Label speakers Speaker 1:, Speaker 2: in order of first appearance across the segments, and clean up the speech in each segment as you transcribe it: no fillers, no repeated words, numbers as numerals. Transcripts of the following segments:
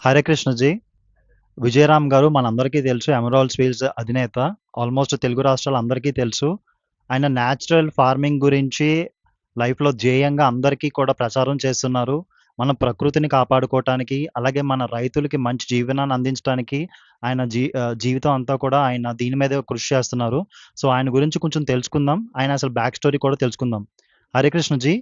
Speaker 1: హరే కృష్ణజీ. విజయరామ్ గారు మనందరికీ తెలుసు. ఎమరాల్డ్ స్టీల్స్ అధినేత. ఆల్మోస్ట్ తెలుగు రాష్ట్రాలందరికీ తెలుసు. ఆయన న్యాచురల్ ఫార్మింగ్ గురించి లైఫ్‌లో ధ్యేయంగా అందరికీ కూడా ప్రచారం చేస్తున్నారు. మన ప్రకృతిని కాపాడుకోవటానికి, అలాగే మన రైతులకి మంచి జీవనాన్ని అందించటానికి ఆయన జీవితం అంతా కూడా ఆయన దీని మీదే కృషి చేస్తున్నారు. సో, ఆయన గురించి కొంచెం తెలుసుకుందాం. ఆయన అసలు బ్యాక్ స్టోరీ కూడా తెలుసుకుందాం. హరే కృష్ణజీ.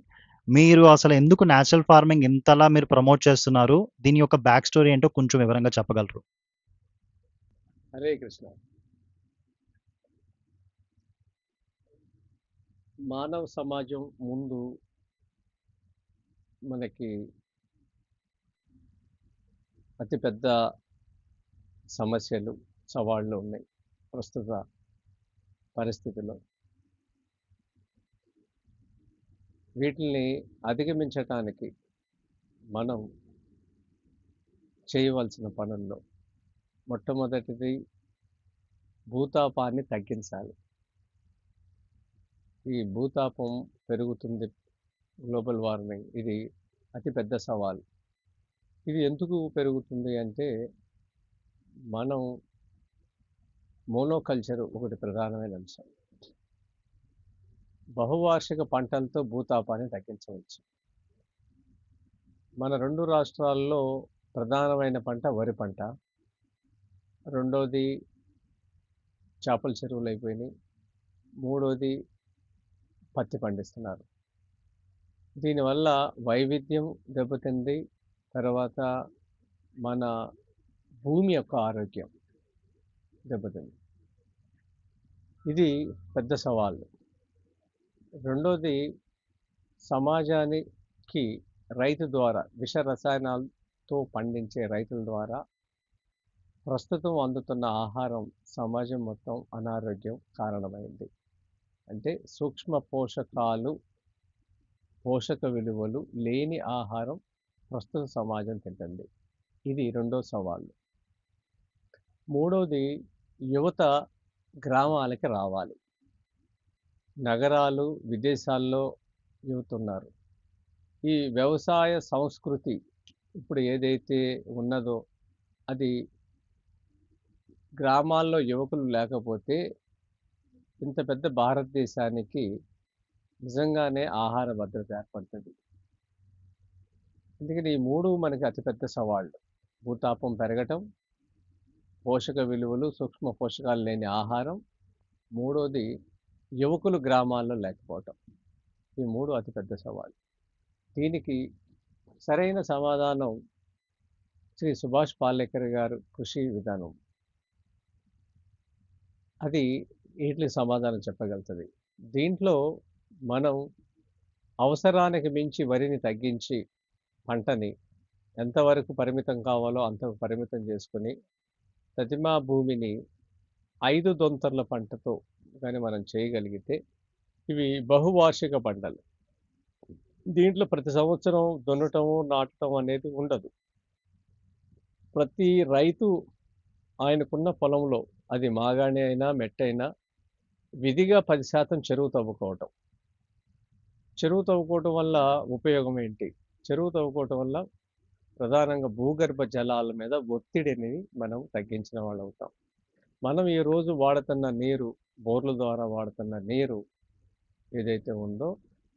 Speaker 1: మీరు అసలు ఎందుకు న్యాచురల్ ఫార్మింగ్ ఇంతలా మీరు ప్రమోట్ చేస్తున్నారు? దీని యొక్క బ్యాక్ స్టోరీ ఏంటో కొంచెం వివరంగా చెప్పగలరు?
Speaker 2: హరే కృష్ణ. మానవ సమాజం ముందు మనకి అతిపెద్ద సమస్యలు, సవాళ్ళు ఉన్నాయి ప్రస్తుత పరిస్థితిలో. వీటిని అధిగమించటానికి మనం చేయవలసిన పనుల్లో మొట్టమొదటిది భూతాపాన్ని తగ్గించాలి. ఈ భూతాపం పెరుగుతుంది, గ్లోబల్ వార్మింగ్, ఇది అతిపెద్ద సవాల్. ఇది ఎందుకు పెరుగుతుంది అంటే మనం మోనోకల్చర్ ఒకటి ప్రధానమైన అంశం. బహువార్షిక పంటలతో భూతాపాన్ని తగ్గించవచ్చు. మన 2 రాష్ట్రాల్లో ప్రధానమైన పంట వరి పంట. రెండోది చేపల చెరువులు అయిపోయినాయి. మూడోది పత్తి పండిస్తున్నారు. దీనివల్ల వైవిధ్యం దెబ్బతింది. తర్వాత మన భూమి యొక్క ఆరోగ్యం దెబ్బతింది. ఇది పెద్ద సవాళ్ళు. రెండోది సమాజానికి రైతు ద్వారా విష రసాయనాలతో పండించే రైతుల ద్వారా ప్రస్తుతం అందుతున్న ఆహారం సమాజం మొత్తం అనారోగ్యం కారణమైంది. అంటే సూక్ష్మ పోషకాలు, పోషక విలువలు లేని ఆహారం ప్రస్తుత సమాజం తింటుంది. ఇది రెండో సవాళ్ళు. మూడోది యువత గ్రామాలకి రావాలి. నగరాలు, విదేశాల్లో యువత ఉన్నారు. ఈ వ్యవసాయ సంస్కృతి ఇప్పుడు ఏదైతే ఉన్నదో అది గ్రామాల్లో యువకులు లేకపోతే ఇంత పెద్ద భారతదేశానికి నిజంగానే ఆహార భద్రత ఏర్పడుతుంది. అందుకని ఈ మూడు మనకి అతిపెద్ద సవాళ్ళు. భూతాపం పెరగటం, పోషక విలువలు, సూక్ష్మ పోషకాలు లేని ఆహారం, మూడోది యువకులు గ్రామాల్లో లేకపోవటం. ఈ మూడు అతిపెద్ద సవాళ్ళు. దీనికి సరైన సమాధానం శ్రీ సుభాష్ పాలేకర్ గారు కృషి విధానం. అది వీటికి సమాధానం చెప్పగలుగుతుంది. దీంట్లో మనం అవసరానికి మించి వరిని తగ్గించి పంటని ఎంతవరకు పరిమితం కావాలో అంత పరిమితం చేసుకుని ప్రతిమా భూమిని 5 దొంతర్ల పంటతో కానీ మనం చేయగలిగితే ఇవి బహువార్షిక పంటలు. దీంట్లో ప్రతి సంవత్సరం దున్నటము, నాటడం అనేది ఉండదు. ప్రతి రైతు ఆయనకున్న పొలంలో, అది మాగాణి అయినా మెట్టైనా, విధిగా 10% చెరువు తవ్వుకోవటం. చెరువు తవ్వుకోవటం వల్ల ఉపయోగం ఏంటి? చెరువు తవ్వుకోవటం వల్ల ప్రధానంగా భూగర్భ జలాల మీద ఒత్తిడిని మనం తగ్గించిన వాళ్ళు అవుతాం. మనం ఈరోజు వాడుతున్న నీరు, బోర్ల ద్వారా వాడుతున్న నీరు ఏదైతే ఉందో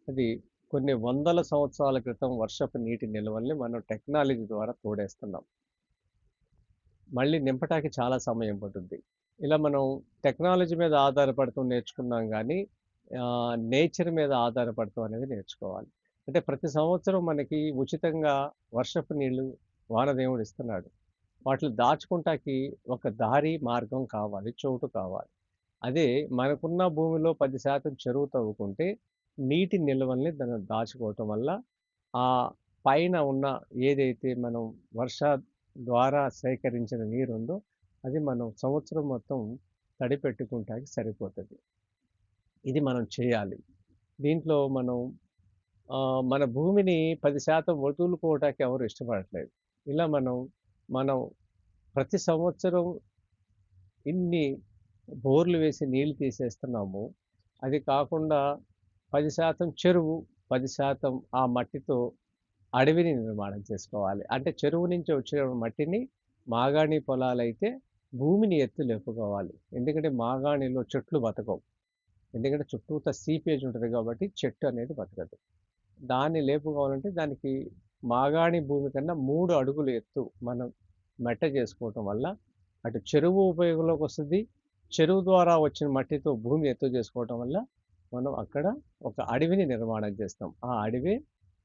Speaker 2: అది కొన్ని వందల సంవత్సరాల క్రితం వర్షపు నీటి నిల్వల్ని మనం టెక్నాలజీ ద్వారా తోడేస్తున్నాం. మళ్ళీ నింపటానికి చాలా సమయం పడుతుంది. ఇలా మనం టెక్నాలజీ మీద ఆధారపడుతూ నేర్చుకున్నాం కానీ నేచర్ మీద ఆధారపడుతూ అనేది నేర్చుకోవాలి. అంటే ప్రతి సంవత్సరం మనకి ఉచితంగా వర్షపు నీళ్లు వానదేవుడు ఇస్తున్నాడు. వాటిని దాచుకుంటాకి ఒక దారి, మార్గం కావాలి, చోటు కావాలి. అదే మనకున్న భూమిలో 10% చెరువు తవ్వుకుంటే నీటి నిల్వల్ని దాన్ని దాచుకోవటం వల్ల ఆ పైన ఉన్న ఏదైతే మనం వర్ష ద్వారా సేకరించిన నీరు ఉందో అది మనం సంవత్సరం మొత్తం తడిపెట్టుకుంటానికి సరిపోతుంది. ఇది మనం చేయాలి. దీంట్లో మనం మన భూమిని 10% వదులుకోవటానికి ఎవరు ఇష్టపడట్లేదు. ఇలా మనం ప్రతి సంవత్సరం ఇన్ని బోర్లు వేసి నీళ్లు తీసేస్తున్నాము. అది కాకుండా 10% చెరువు, 10% ఆ మట్టితో అడవిని నిర్మాణం చేసుకోవాలి. అంటే చెరువు నుంచి వచ్చే మట్టిని మాగాణి పొలాలైతే భూమిని ఎత్తు లేపుకోవాలి. ఎందుకంటే మాగాణిలో చెట్లు బతకవు. ఎందుకంటే చుట్టూతా సీపేజ్ ఉంటది కాబట్టి చెట్టు అనేది బతకదు. దాన్ని లేపుకోవాలంటే దానికి మాగాణి భూమి కన్నా 3 అడుగులు ఎత్తు మనం మెట్ట చేసుకోవటం వల్ల అటు చెరువు ఉపయోగంలోకి వస్తది. చెరువు ద్వారా వచ్చిన మట్టితో భూమి ఎత్తు చేసుకోవటం వల్ల మనం అక్కడ ఒక అడవిని నిర్మాణం చేస్తాం. ఆ అడవే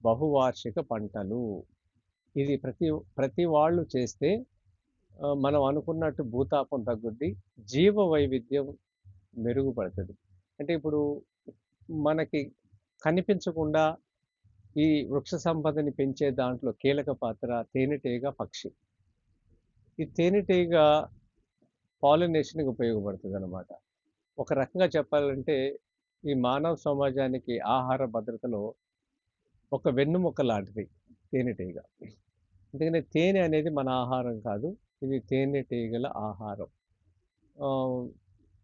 Speaker 2: బహువార్షిక పంటలు. ఇది ప్రతి వాళ్ళు చేస్తే మనం అనుకున్నట్టు భూతాపం తగ్గుద్ది. జీవ వైవిధ్యం మెరుగుపడతది. అంటే ఇప్పుడు మనకి కనిపించకుండా ఈ వృక్ష సంపదని పెంచే దాంట్లో కీలక పాత్ర తేనెటీగ, పక్షి. ఈ తేనెటీగ పాలినేషన్‌కి ఉపయోగపడుతదనమాట. ఒక రకంగా చెప్పాలంటే ఈ మానవ సమాజానికి ఆహార భద్రతలో ఒక వెన్నుముక్క లాంటిది తేనెటీగ. ఎందుకంటే తేనె అనేది మన ఆహారం కాదు. ఇది తేనెటీగల ఆహారం. ఆహ్,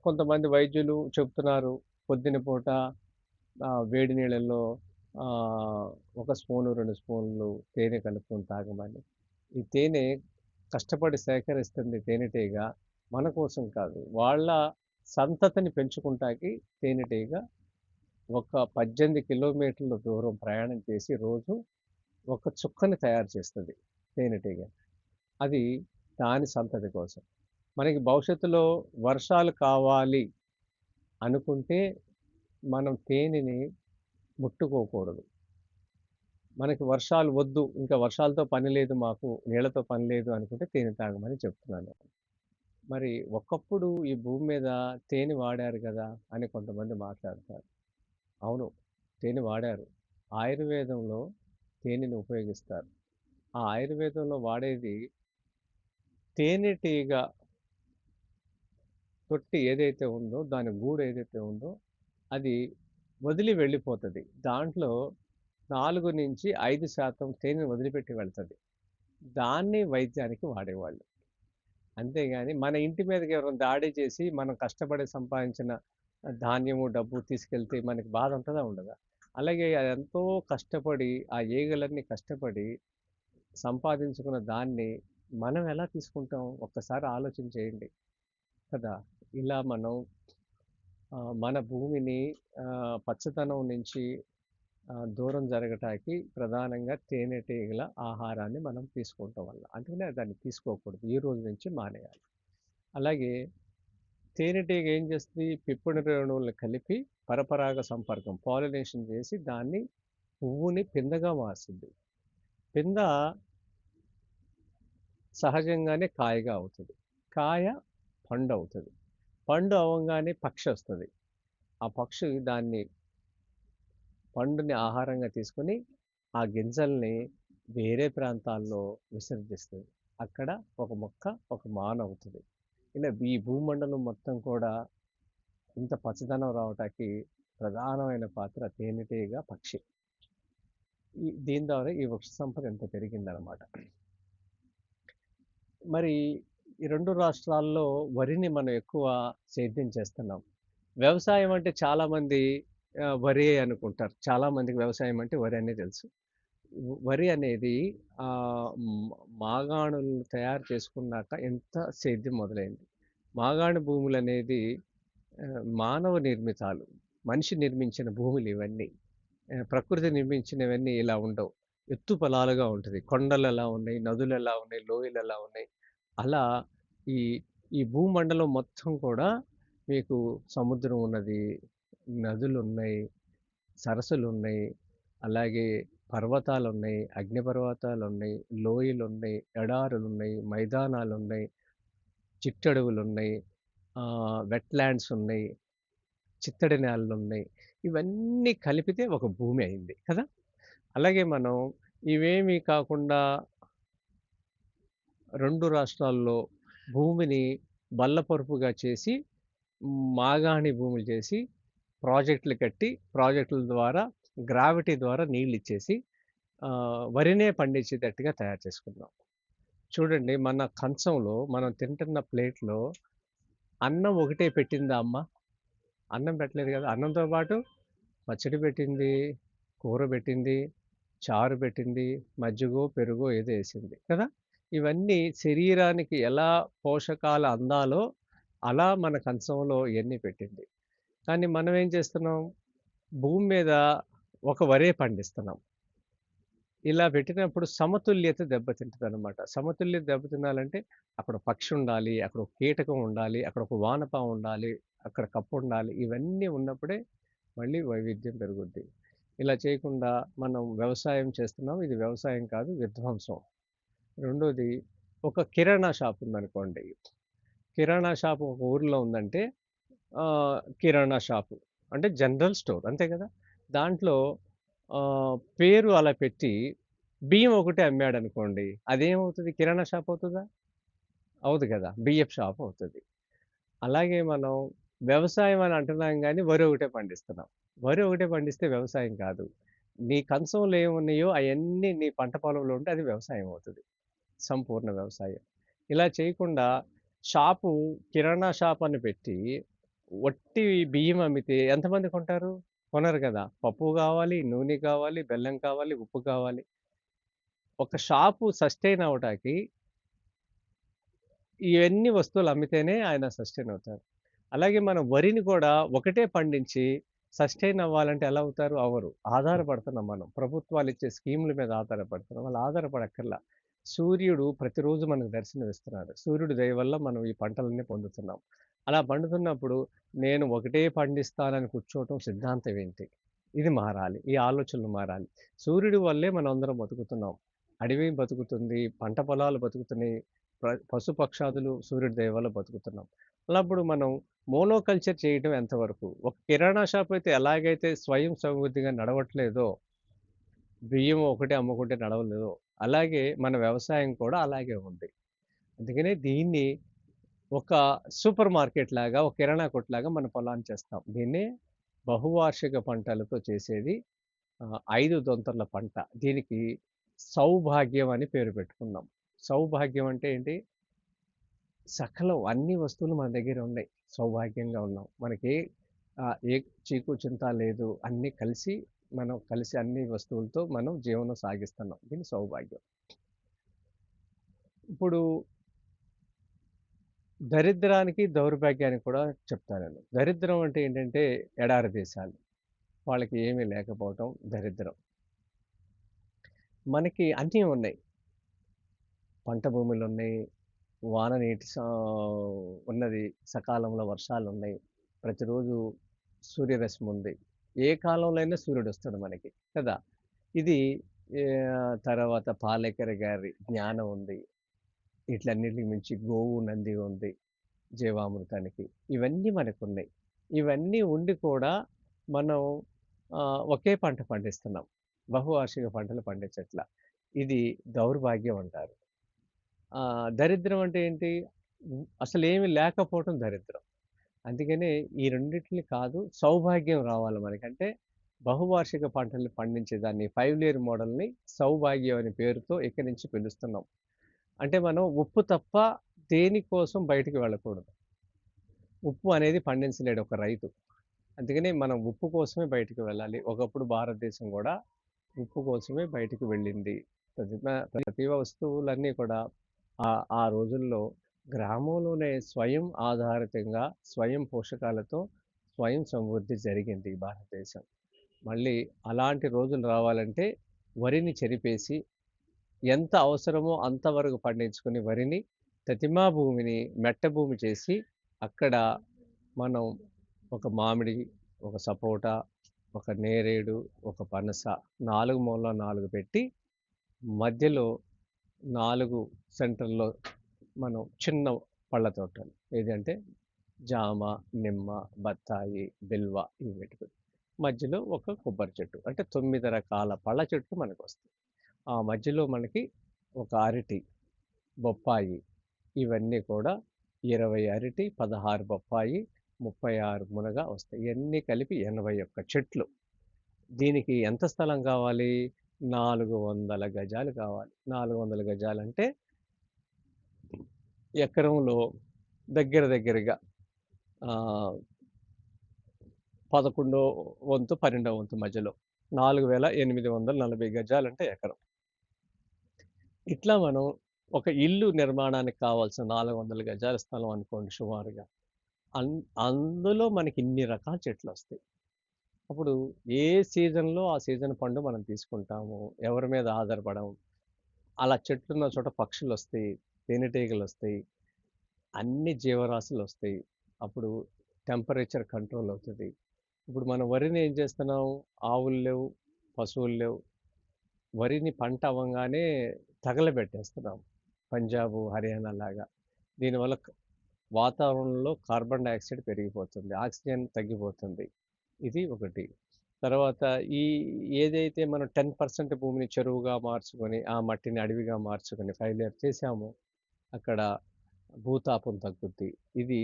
Speaker 2: కొంతమంది వైద్యులు చెప్తున్నారు పొద్దున పూట వేడి నీళ్ళల్లో ఆహ్, ఒక స్పూను, 2 స్పూన్లు తేనె కలుపుకొని తాగమని. ఈ తేనె కష్టపడి సేకరిస్తుంది తేనెటీగ మన కోసం కాదు. వాళ్ళ సంతతిని పెంచుకుంటాకి తేనెటీగ ఒక 18 కిలోమీటర్ల దూరం ప్రయాణం చేసి రోజు ఒక చుక్కని తయారు చేస్తది తేనెటీగ. అది దాని సంతతి కోసం. మనకి భవిష్యత్తులో వర్షాలు కావాలి అనుకుంటే మనం తేనెని ముట్టుకోకూడదు. మనకి వర్షాలు వద్దు, ఇంకా వర్షాలతో పని లేదు మాకు, నీళ్ళతో పని లేదు అనుకుంటే తేనె తాగమని చెప్తున్నాను. మరి ఒకప్పుడు ఈ భూమి మీద తేనె వాడారు గదా! అని కొంతమంది మాట్లాడతారు. అవును. తేనె వాడారు. ఆయుర్వేదంలో తేనెని ఉపయోగిస్తారు. ఆ ఆయుర్వేదంలో వాడేది తేనెటీగ తొట్టి ఏదైతే ఉందో, దాని గూడు ఏదైతే ఉందో, అది వదిలి వెళ్ళిపోతది. దాంట్లో 4-5% తేనెను వదిలిపెట్టి వెళ్తది. దాన్ని వైద్యానికి వాడేవాళ్ళు. అంతేగాని మన ఇంటి మీదకి ఎవరైనా దాడి చేసి, మనం కష్టపడి సంపాదించిన ధాన్యము, డబ్బు తీసుకెళ్తే మనకి బాధ ఉంటదా? ఉండదా? అలాగే అదెంతో కష్టపడి, ఆ ఈగలన్నీ కష్టపడి సంపాదించుకున్న దాన్ని మనం ఎలా తీసుకుంటాం? ఒక్కసారి ఆలోచన చేయండి కదా! ఇలా మనం మన భూమిని పచ్చదనం నుంచి దూరం జరగటానికి ప్రధానంగా తేనెటీగల ఆహారాన్ని మనం తీసుకుంటాం వల్ల. అందుకనే దాన్ని తీసుకోకూడదు. ఈ రోజు నుంచి మానేయాలి. అలాగే తేనెటీగ ఏం చేస్తుంది? పిప్పడి రేణువుల్ని కలిపి పరపరాగ సంపర్కం పాలినేషన్ చేసి దాన్ని పువ్వుని పిందగా మారుస్తుంది. పింద సహజంగానే కాయగా అవుతది. కాయ పండవుతది. పండు అవ్వంగానే పక్షి వస్తది. ఆ పక్షి దాన్ని పండుని ఆహారంగా తీసుకొని ఆ గింజల్ని వేరే ప్రాంతాల్లో విసర్జిస్తుంది. అక్కడ ఒక మొక్క ఒక మానవుతది. ఇలా ఈ భూమండలం మొత్తం కూడా ఇంత పచ్చదనం రావటానికి ప్రధానమైన పాత్ర తేనెటీగ, పక్షి. దీని ద్వారా ఈ వృక్ష సంపద ఇంత పెరిగిందనమాట. మరి ఈ 2 రాష్ట్రాల్లో వరిని మనం ఎక్కువ సేద్యం చేస్తున్నాం. వ్యవసాయం అంటే చాలామంది వరే అనుకుంటారు. చాలామందికి వ్యవసాయం అంటే వరి అనే తెలుసు. వరి అనేది మాగాణులను తయారు చేసుకున్నాక ఎంత సేద్యం మొదలైంది. మాగాణి భూములనేది మానవ నిర్మితాలు. మనిషి నిర్మించిన భూములు ఇవన్నీ. ప్రకృతి నిర్మించినవన్నీ ఇలా ఉండవు. ఎత్తు పొలాలుగా ఉంటది. కొండలు ఎలా ఉన్నాయి, నదులు ఎలా ఉన్నాయి, లోయలు ఎలా ఉన్నాయి. అలా ఈ ఈ భూమండలం మొత్తం కూడా మీకు సముద్రం ఉన్నది, నదులున్నాయి, సరస్సులున్నాయి, అలాగే పర్వతాలున్నాయి, అగ్నిపర్వతాలున్నాయి, లోయలున్నాయి, ఎడారులున్నాయి, మైదానాలున్నాయి, చిట్టడవులున్నాయి, వెట్లాండ్స్ ఉన్నాయి, చిత్తడి నేలలున్నాయి. ఇవన్నీ కలిపితే ఒక భూమి అయింది కదా! అలాగే మనం ఇవేమీ కాకుండా 2 రాష్ట్రాల్లో భూమిని బల్లపరుపుగా చేసి, మాగాణి భూములు చేసి, ప్రాజెక్టులు కట్టి, ప్రాజెక్టుల ద్వారా గ్రావిటీ ద్వారా నీళ్ళిచ్చేసి వరినే పండించేటట్టుగా తయారు చేసుకున్నాం. చూడండి మన కంచంలో మనం తింటున్న ప్లేట్‌లో అన్నం ఒకటే పెట్టిందా అమ్మ? అన్నం పెట్టలేదు కదా! అన్నంతో పాటు పచ్చడి పెట్టింది, కూర పెట్టింది, చారు పెట్టింది, మజ్జిగో, పెరుగో ఏదో ఏసింది కదా! ఇవన్నీ శరీరానికి ఎలా పోషకాలు అందాలో అలా మన కంచంలో ఇయన్నీ పెట్టింది. కానీ మనం ఏం చేస్తున్నాం? భూమి మీద ఒక వరే పండిస్తున్నాం. ఇలా పెట్టినప్పుడు సమతుల్యత దెబ్బతింటదనమాట. సమతుల్యత దెబ్బతినాలంటే అక్కడ పక్షి ఉండాలి, అక్కడ ఒక కీటకం ఉండాలి, అక్కడ ఒక వానపాము ఉండాలి, అక్కడ కప్పుండాలి. ఇవన్నీ ఉన్నప్పుడే మళ్ళీ వైవిధ్యం పెరుగుద్ది. ఇలా చేయకుండా మనం వ్యవసాయం చేస్తున్నాం. ఇది వ్యవసాయం కాదు, విధ్వంసం. రెండోది ఒక కిరాణా షాప్ ఉందనుకోండి. కిరాణా షాప్ ఒక ఊర్లో ఉందంటే కిరాణా షాపు అంటే జనరల్ స్టోర్ అంతే కదా! దాంట్లో పేరు అలా పెట్టి బియ్యం ఒకటే అమ్మాడనుకోండి. అదేమవుతది? కిరాణా షాప్ అవుతదా? అవ్వదు కదా! బియ్యపు షాప్ అవుతది. అలాగే మనం వ్యవసాయం అని అంటున్నాం గానీ, వరి ఒకటే పండిస్తున్నాం. వరి ఒకటే పండిస్తే వ్యవసాయం కాదు. నీ కంచంలో ఏమున్నాయో అయన్నీ నీ పంట పొలంలో ఉంటే అది వ్యవసాయం అవుతది. సంపూర్ణ వ్యవసాయం. ఇలా చేయకుండా షాపు కిరాణా షాప్ అని పెట్టి, వట్టి బియ్యం అమ్మితే ఎంతమంది కొంటారు? కొనరు కదా! పప్పు కావాలి, నూనె కావాలి, బెల్లం కావాలి, ఉప్పు కావాలి. ఒక షాపు సస్టైన్ అవ్వటానికి ఇవన్నీ వస్తువులు అమ్మితేనే ఆయన సస్టైన్ అవుతారు. అలాగే మనం వరిని కూడా ఒకటే పండించి సస్టైన్ అవ్వాలంటే ఎలా అవుతారు? అవ్వరు. ఆధారపడుతున్నాం మనం. ప్రభుత్వాలు ఇచ్చే స్కీముల మీద ఆధారపడుతున్నాం. వాళ్ళు ఆధారపడక్కర్లా. సూర్యుడు ప్రతిరోజు మనకు దర్శనమిస్తున్నాడు. సూర్యుడి దయ వల్ల మనం ఈ పంటలన్నీ పొందుతున్నాం. అలా పండుతున్నప్పుడు నేను ఒకటే పండిస్తానని కూర్చోవటం సిద్ధాంతం ఏంటి? ఇది మారాలి. ఈ ఆలోచనలు మారాలి. సూర్యుడి వల్లే మనమందరం బతుకుతున్నాం. అడవి బతుకుతుంది, పంట పొలాలు బతుకుతున్నాయి, పశుపక్షాదులు సూర్యుడి దయ వల్ల బతుకుతున్నాం. అలాప్పుడు మనం మోనోకల్చర్ చేయటం ఎంతవరకు? ఒక కిరాణా షాప్ అయితే ఎలాగైతే స్వయం సమృద్ధిగా నడవట్లేదో, బియ్యం ఒకటే అమ్ముకుంటే నడవలేదో, అలాగే మన వ్యవసాయం కూడా అలాగే ఉంది. అందుకనే దీన్ని ఒక సూపర్ మార్కెట్ లాగా, ఒక కిరాణా కొట్టులాగా మన పొలాన్ని చేస్తాం. దీన్నే బహువార్షిక పంటలతో చేసేది 5 దొంతర్ల పంట. దీనికి సౌభాగ్యం అని పేరు పెట్టుకున్నాం. సౌభాగ్యం అంటే ఏంటి? సకలం అన్ని వస్తువులు మన దగ్గర ఉన్నాయి. సౌభాగ్యంగా ఉన్నాం. మనకి ఏ చీకు చింత లేదు. అన్నీ కలిసి మనం కలిసి అన్ని వస్తువులతో మనం జీవనం సాగిస్తున్నాం. దీన్ని సౌభాగ్యం. ఇప్పుడు దరిద్రానికి, దౌర్భాగ్యానికి కూడా చెప్తా నేను. దరిద్రం అంటే ఏంటంటే ఎడారి దేశాలు. వాళ్ళకి ఏమీ లేకపోవటం దరిద్రం. మనకి అన్నీ ఉన్నాయి. పంట భూములున్నాయి. వాన నీటి ఉన్నది. సకాలంలో వర్షాలున్నాయి. ప్రతిరోజు సూర్యరశ్మి ఉంది. ఏ కాలంలో అయినా సూర్యుడొస్తాడు మనకి కదా! ఇది తర్వాత పాలేకర్ గారి జ్ఞానం ఉంది. వీట్లన్నిటికి మించి గోవు, నంది ఉంది జీవామృతానికి. ఇవన్నీ మనకున్నాయి. ఇవన్నీ ఉండి కూడా మనం ఒకే పంట పండిస్తున్నాం. బహువార్షిక పంటలు పండించట్ల. ఇది దౌర్భాగ్యం అంటారు. దరిద్రం అంటే ఏంటి? అసలేమి లేకపోవటం దరిద్రం. అందుకనే ఈ రెండిటిని కాదు, సౌభాగ్యం రావాలి మనకంటే బహువార్షిక పంటలు పండించే దాన్ని 5 లేయర్ మోడల్‌ని సౌభాగ్యం అనే పేరుతో ఇక్కడి నుంచి పిలుస్తున్నాం. అంటే మనం ఉప్పు తప్ప దేనికోసం బయటికి వెళ్ళకూడదు. ఉప్పు అనేది పండించలేడు ఒక రైతు. అందుకని మనం ఉప్పు కోసమే బయటికి వెళ్ళాలి. ఒకప్పుడు భారతదేశం గూడా ఉప్పు కోసమే బయటికి వెళ్ళింది. ప్రతి వస్తువులన్నీ కూడా ఆ రోజుల్లో గ్రామంలోనే స్వయం ఆధారితంగా, స్వయం పోషకాలతో స్వయం సమృద్ధి జరిగింది ఈ భారతదేశం. మళ్ళీ అలాంటి రోజులు రావాలంటే వరిని చెరిపేసి ఎంత అవసరమో అంతవరకు పండించుకుని వరిని ప్రతిమా భూమిని మెట్ట భూమి చేసి అక్కడ మనం ఒక మామిడి, ఒక సపోటా, ఒక నేరేడు, ఒక పనస 4 మూలలో 4 పెట్టి మధ్యలో 4 సెంటర్‌లో మనం చిన్న పళ్ళ తోటలు ఏదంటే జామ, నిమ్మ, బత్తాయి, బిల్వ ఇవి పెట్టుకొని మధ్యలో ఒక కొబ్బరి చెట్టు. అంటే 9 రకాల పళ్ళ చెట్లు మనకొస్తాయి. ఆ మధ్యలో మనకి ఒక అరటి, బొప్పాయి ఇవన్నీ కూడా 20 అరటి, 16 బొప్పాయి, 36 మునగ వస్తాయి. ఇయన్నీ కలిపి 81 చెట్లు. దీనికి ఎంత స్థలం కావాలి? 400 గజాలు కావాలి. 400 గజాలంటే ఎకరంలో దగ్గరగా ఆహ్, 11 వంతు, 12 వంతు మధ్యలో 4840 గజాలంటే ఎకరం. ఇట్లా మనం ఒక ఇల్లు నిర్మాణానికి కావాల్సిన 400 గజాల స్థలం అనుకోండి సుమారుగా. అన్ అందులో మనకి ఇన్ని రకాల చెట్లొస్తాయి. అప్పుడు ఏ సీజన్‌లో ఆ సీజన్ పండు మనం తీసుకుంటాము. ఎవరి మీద ఆధారపడం. అలా చెట్లున్న చోట పక్షులొస్తాయి, తేనెటీగలొస్తాయి, అన్ని జీవరాశులొస్తాయి. అప్పుడు టెంపరేచర్ కంట్రోల్ అవుతది. ఇప్పుడు మనం వరిని ఏం చేస్తున్నాం? ఆవులు లేవు, పశువులు లేవు. వరిని పంట అవ్వంగానే తగలబెట్టేస్తున్నాం. పంజాబు, హర్యానా లాగా. దీనివల్ల వాతావరణంలో కార్బన్ డయాక్సైడ్ పెరిగిపోతుంది. ఆక్సిజన్ తగ్గిపోతుంది. ఇది ఒకటి. తర్వాత ఈ ఏదైతే మనం 10% భూమిని చెరువుగా మార్చుకొని, ఆ మట్టిని అడవిగా మార్చుకొని 5 లేయర్ చేశామో, అక్కడ భూతాపం తగ్గుద్ది. ఇది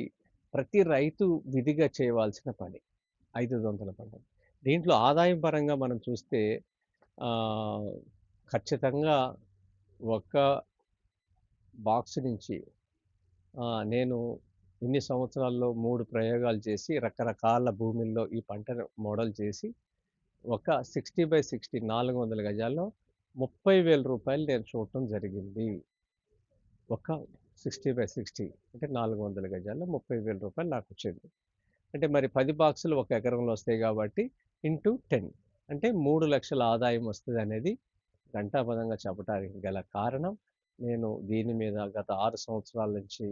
Speaker 2: ప్రతి రైతు విధిగా చేయవలసిన పని. 5 పంటలు. దీంట్లో ఆదాయం పరంగా మనం చూస్తే ఆహ్, ఖచ్చితంగా ఒక బాక్స్ నుంచి నేను ఇన్ని సంవత్సరాల్లో 3 ప్రయోగాలు చేసి, రకరకాల భూముల్లో ఈ పంటను మోడల్ చేసి, ఒక 60/60 400 గజాల్లో రూ. 30,000 నేను చూడటం జరిగింది. ఒక 60/60 అంటే 400 గజాల్లో రూ. 30,000 నాకొచ్చింది. అంటే మరి 10 బాక్సులు ఒక ఎకరంలో వస్తాయి కాబట్టి ఇంటూ 10 అంటే 3,00,000 ఆదాయం వస్తదనేది ఘంటాపథంగా చెప్పటానికి గల కారణం, నేను దీని మీద గత 6 సంవత్సరాల నుంచి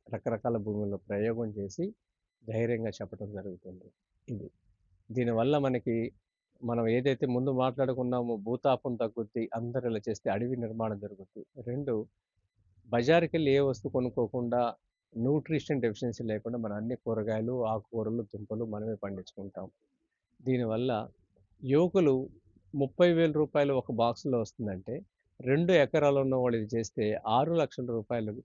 Speaker 2: రకరకాల భూముల్లో ప్రయోగం చేసి ధైర్యంగా చెప్పటం జరుగుతుంది. ఇది. దీనివల్ల మనకి మనం ఏదైతే ముందు మాట్లాడుకున్నామో భూతాపం తగ్గుద్ది, అందరూ ఇలా చేస్తే అడవి నిర్మాణం జరుగుద్ది. 2 బజారుకెళ్ళి ఏ వస్తువు కొనుక్కోకుండా న్యూట్రిషన్ డెఫిషియన్సీ లేకుండా మనం అన్ని కూరగాయలు, ఆకుకూరలు, దుంపలు మనమే పండించుకుంటాం. దీనివల్ల యువకులు రూ. 30,000 ఒక బాక్స్‌లో వస్తుందంటే 2 ఎకరాలు ఉన్నవాళ్ళు ఇది చేస్తే రూ. 6,00,000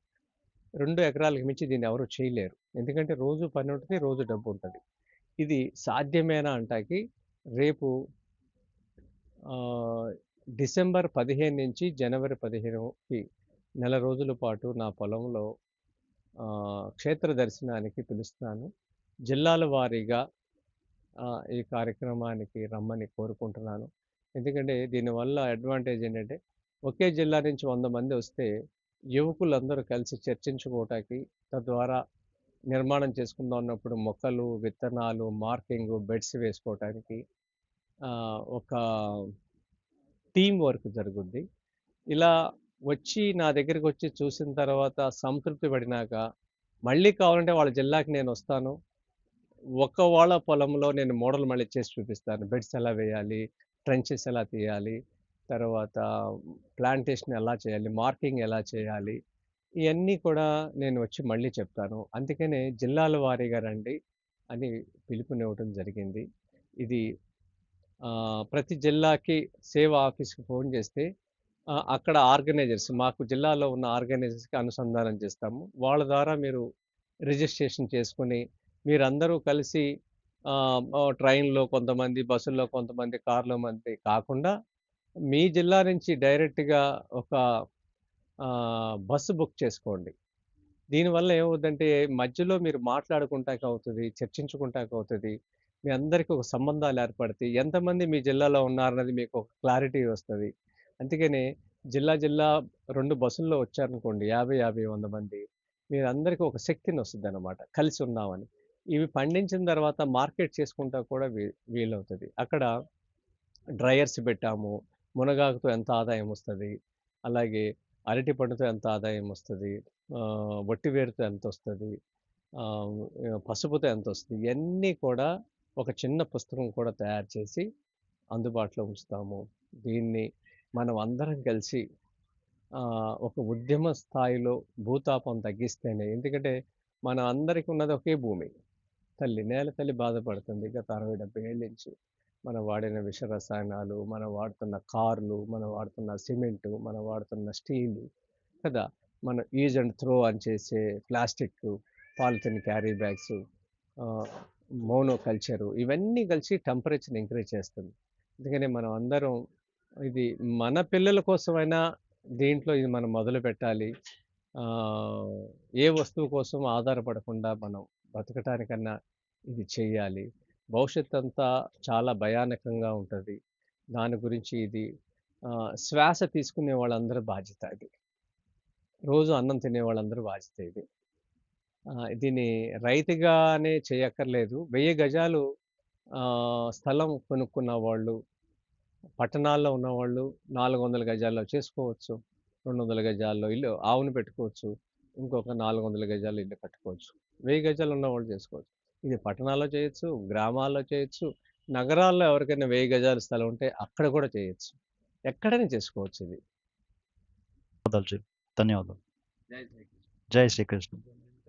Speaker 2: 2 ఎకరాలకు మించి దీన్ని ఎవరు చేయలేరు. ఎందుకంటే రోజు పని ఉంటది, రోజు డబ్బు ఉంటది. ఇది సాధ్యమేనా అంటాకి రేపు ఆహ్, డిసెంబర్ 15 నుంచి జనవరి 15కి నెల రోజుల పాటు నా పొలంలో క్షేత్ర దర్శనానికి పిలుస్తున్నాను. జిల్లాల వారీగా ఈ కార్యక్రమానికి రమ్మని కోరుకుంటున్నాను. ఎందుకంటే దీనివల్ల అడ్వాంటేజ్ ఏంటంటే, ఒకే జిల్లా నుంచి 100 మంది వస్తే, యువకులందరూ కలిసి చర్చించుకోవటానికి, తద్వారా నిర్మాణం చేసుకుందాం అన్నప్పుడు మొక్కలు, విత్తనాలు, మార్కింగు, బెడ్స్ వేసుకోవటానికి ఒక టీమ్ వర్క్ జరుగుద్ది. ఇలా వచ్చి నా దగ్గరికొచ్చి చూసిన తర్వాత సంతృప్తి పడినాక, మళ్ళీ కావాలంటే వాళ్ళ జిల్లాకి నేనొస్తాను. వాళ్ళ పొలంలో నేను మోడల్ మళ్ళీ చేసి చూపిస్తాను. బెడ్స్ ఎలా వేయాలి, ట్రెంచెస్ ఎలా తీయాలి, తర్వాత ప్లాంటేషన్ ఎలా చేయాలి, మార్కింగ్ ఎలా చేయాలి, ఇయన్నీ కూడా నేను వచ్చి మళ్ళీ చెప్తాను. అందుకనే జిల్లాల వారీగా రండి అని పిలుపునివ్వటం జరిగింది. ఇది ప్రతి జిల్లాకి సేవా ఆఫీస్‌కి ఫోన్ చేస్తే అక్కడ ఆర్గనైజర్స్ మాకు జిల్లాలో ఉన్న ఆర్గనైజర్స్‌కి అనుసంధానం చేస్తాము. వాళ్ళ ద్వారా మీరు రిజిస్ట్రేషన్ చేసుకొని మీరందరూ కలిసి ట్రైన్‌లో కొంతమంది, బస్సుల్లో కొంతమంది, కార్‌లో మంది కాకుండా మీ జిల్లా నుంచి డైరెక్ట్‌గా ఒక బస్సు బుక్ చేసుకోండి. దీనివల్ల ఏమవుద్దంటే మధ్యలో మీరు మాట్లాడుకుంటాకవుతది, చర్చించుకుంటాకవుతది. మీ అందరికి ఒక సంబంధాలు ఏర్పడతాయి. ఎంతమంది మీ జిల్లాలో ఉన్నారన్నది మీకు ఒక క్లారిటీ వస్తది. అందుకనే జిల్లా 2 బస్సుల్లో వచ్చారనుకోండి 50, 50, 100 మంది. మీరందరికి ఒక శక్తినొస్తదనమాట. కలిసి ఉన్నామని. ఇవి పండించిన తర్వాత మార్కెట్ చేసుకుంటా కూడా వీలవుతది. అక్కడ డ్రైయర్స్ పెట్టాము. మునగాకుతో ఎంత ఆదాయం వస్తది. అలాగే అరటి పండుతో ఎంత ఆదాయం వస్తది. వట్టివేరుతో ఎంతొస్తది. ఆహ్, పసుపుతో ఎంతొస్తది. ఇయన్నీ కూడా ఒక చిన్న పుస్తకం కూడా తయారు చేసి అందుబాటులో ఉంచుతాము. దీన్ని మనం అందరం కలిసి ఒక ఉద్యమ స్థాయిలో భూతాపం తగ్గిస్తేనే ఎందుకంటే మన అందరికి ఉన్నది ఒకే భూమి. నేల తల్లి బాధపడుతుంది గత 60, 70 ఏళ్ల నుంచి. మనం వాడిన విష రసాయనాలు, మనం వాడుతున్న కార్లు, మనం వాడుతున్న సిమెంటు, మనం వాడుతున్న స్టీలు కదా! మనం యూజ్ అండ్ త్రో అని చేసే ప్లాస్టిక్కు, పాలిథీన్ క్యారీ బ్యాగ్సు, ఆహ్, మోనోకల్చరు ఇవన్నీ కలిసి టెంపరేచర్‌ని ఇంక్రీజ్ చేస్తుంది. అందుకని మనం అందరం ఇది మన పిల్లల కోసమైనా దీంట్లో ఇది మనం మొదలుపెట్టాలి. ఆహ్, ఏ వస్తువు కోసం ఆధారపడకుండా మనం బతకటానికన్నా ఇది చెయ్యాలి. భవిష్యత్తంతా చాలా భయానకంగా ఉంటది. దాని గురించి ఇది శ్వాస తీసుకునే వాళ్ళందరి బాధ్యత ఇది. రోజు అన్నం తినే వాళ్ళందరి బాధ్యత ఇది. దీన్ని రైతుగానే చేయక్కర్లేదు. 1000 గజాలు స్థలం కొనుక్కున్న వాళ్ళు, పట్టణాల్లో ఉన్నవాళ్ళు 400 గజాల్లో చేసుకోవచ్చు. 200 గజాల్లో ఇల్లు ఆవును పెట్టుకోవచ్చు. ఇంకొక 400 గజాల్లో ఇల్లు కట్టుకోవచ్చు. 1000 గజాలు ఉన్నవాళ్ళు చేసుకోవచ్చు. ఇది పట్టణాల్లో చేయొచ్చు, గ్రామాల్లో చేయొచ్చు, నగరాల్లో ఎవరికైనా 1000 గజాల స్థలం ఉంటే అక్కడ కూడా చేయొచ్చు. ఎక్కడైనా చేసుకోవచ్చు ఇది.
Speaker 1: ధన్యవాదాలు.
Speaker 2: జై శ్రీకృష్ణ.
Speaker 1: జై శ్రీకృష్ణ.